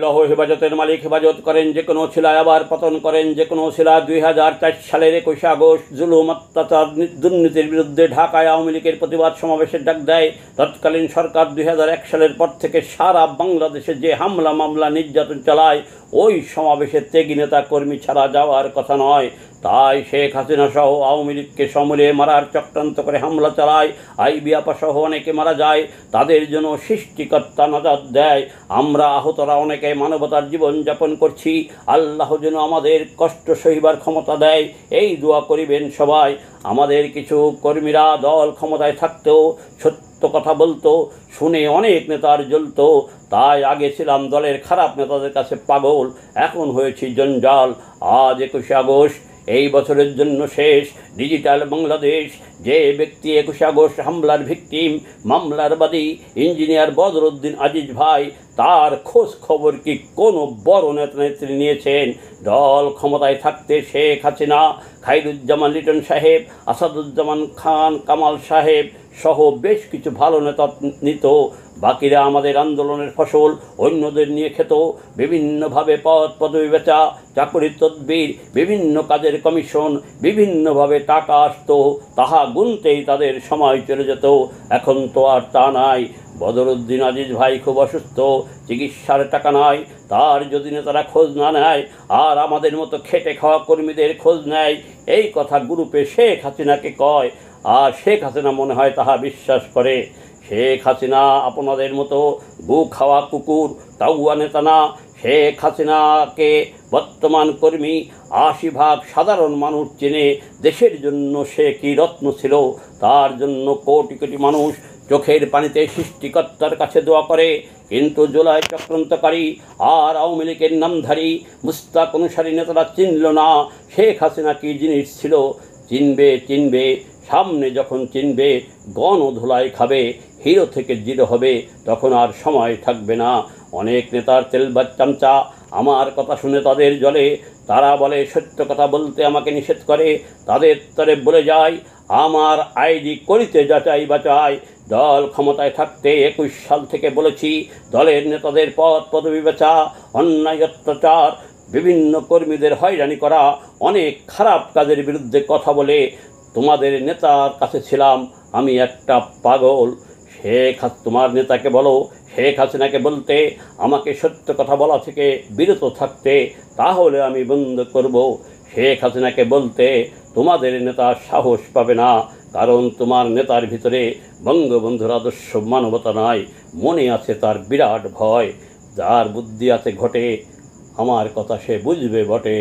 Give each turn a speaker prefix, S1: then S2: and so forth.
S1: লৌহ হেফাজতের মালিক হেফাজত করেন যে কোনো শিলায়, আবার পতন করেন যে কোনো শিলা। 2004 সালের 21 আগস্ট জুলুম, অত্যাচার, দুর্নীতির বিরুদ্ধে ঢাকায় আওয়ামী লীগের প্রতিবাদ সমাবেশের ডাক দেয় তৎকালীন সরকার। 2001 সালের পর থেকে সারা বাংলাদেশে যে হামলা মামলা নির্যাতন চালায়, ওই সমাবেশে ত্যাগী নেতা কর্মী ছাড়া যাওয়ার কথা নয়। তাই শেখ হাসিনা সহ আওয়ামী লীগকে সমূলে মারার চক্রান্ত করে হামলা চালায়। আইবি আপা সহ অনেকে মারা যায়, তাদের জন্য সৃষ্টিকর্তা নাজাত দেয়। আমরা আহতরা অনেকে মানবতার জীবন যাপন করছি। আল্লাহ যেন আমাদের কষ্ট সহিবার ক্ষমতা দেয়, এই দোয়া করিবেন সবাই। আমাদের কিছু কর্মীরা দল ক্ষমতায় থাকতেও সত্য কথা বলতো, শুনে অনেক নেতার জ্বলতো। তাই আগে ছিলাম দলের খারাপ নেতাদের কাছে পাগল, এখন হয়েছি জঞ্জাল। আজ 21 আগস্ট এই বছরের জন্য শেষ। ডিজিটাল বাংলাদেশ। যে ব্যক্তি 21 আগস্ট হামলার ভিকটিম, মামলার বাদী ইঞ্জিনিয়ার বদরউদ্দিন আজিজ ভাই, তার খোঁজ খবর কি কোনো বড় নেতা নেত্রী নিয়েছেন? দল ক্ষমতায় থাকতে শেখ হাসিনা, খায়রুজ্জামান লিটন সাহেব, আসাদুজ্জামান খান কামাল সাহেব সহ বেশ কিছু ভালো নেতা নিত। বাকিরা আমাদের আন্দোলনের ফসল অন্যদের নিয়ে খেত। বিভিন্নভাবে পদ পদবি বেচা, চাকরির তদবির, বিভিন্ন কাজের কমিশন, বিভিন্নভাবে টাকা আসতো, তাহা গুনতেই তাদের সময় চলে যেত। এখন তো আর তা নাই। বদরউদ্দিন আজিজ ভাই খুব অসুস্থ, চিকিৎসার টাকা নাই। তার যদি নেতারা খোঁজ না নেয়, আর আমাদের মতো খেটে খাওয়া কর্মীদের খোঁজ নেয়, এই কথা গ্রুপে শেখ হাসিনাকে কয়, আর শেখ হাসিনা মনে হয় তাহা বিশ্বাস করে। শেখ হাসিনা আপনাদের মতো গু খাওয়া কুকুর তাউয়া নেতা না। শেখ হাসিনাকে বর্তমান কর্মী 80% সাধারণ মানুষ চেনে। দেশের জন্য সে কি রত্ন ছিল, তার জন্য কোটি কোটি মানুষ চোখের পানিতে সৃষ্টিকর্তার কাছে দোয়া করে। কিন্তু জুলাই চক্রান্তকারী আর আওয়ামী লীগের নামধারী মুস্তাক অনুসারী নেতারা চিনল না শেখ হাসিনা কি জিনিস ছিল। চিনবে সামনে যখন চিনবে, গণধোলাই খাবে, হিরো থেকে জিরো হবে, তখন আর সময় থাকবে না। অনেক নেতার তেলবাজ চামচা আমার কথা শুনে তাদের জ্বলে। তারা বলে সত্য কথা বলতে আমাকে নিষেধ করে। তাদের তরে বলে যায় আমার আইডি করিতে যাচাই বাচাই। দল ক্ষমতায় থাকতে 21 সাল থেকে বলেছি, দলের নেতাদের পদ পদবি বেচা, অন্যায় অত্যাচার, বিভিন্ন কর্মীদের হয়রানি করা, অনেক খারাপ কাজের বিরুদ্ধে কথা বলে তোমাদের নেতার কাছে ছিলাম আমি একটা পাগল। তোমার নেতাকে বলো শেখ হাসিনাকে বলতে, আমাকে সত্য কথা বলা থেকে বিরত থাকতে, তাহলে আমি বন্ধ করব। শেখ হাসিনাকে বলতে তোমাদের নেতা সাহস পাবে না, কারণ তোমার নেতার ভিতরে বঙ্গবন্ধুর আদর্শ মানবতা নাই। মনে আছে তার বিরাট ভয়। যার বুদ্ধি আছে ঘটে, আমার কথা সে বুঝবে বটে।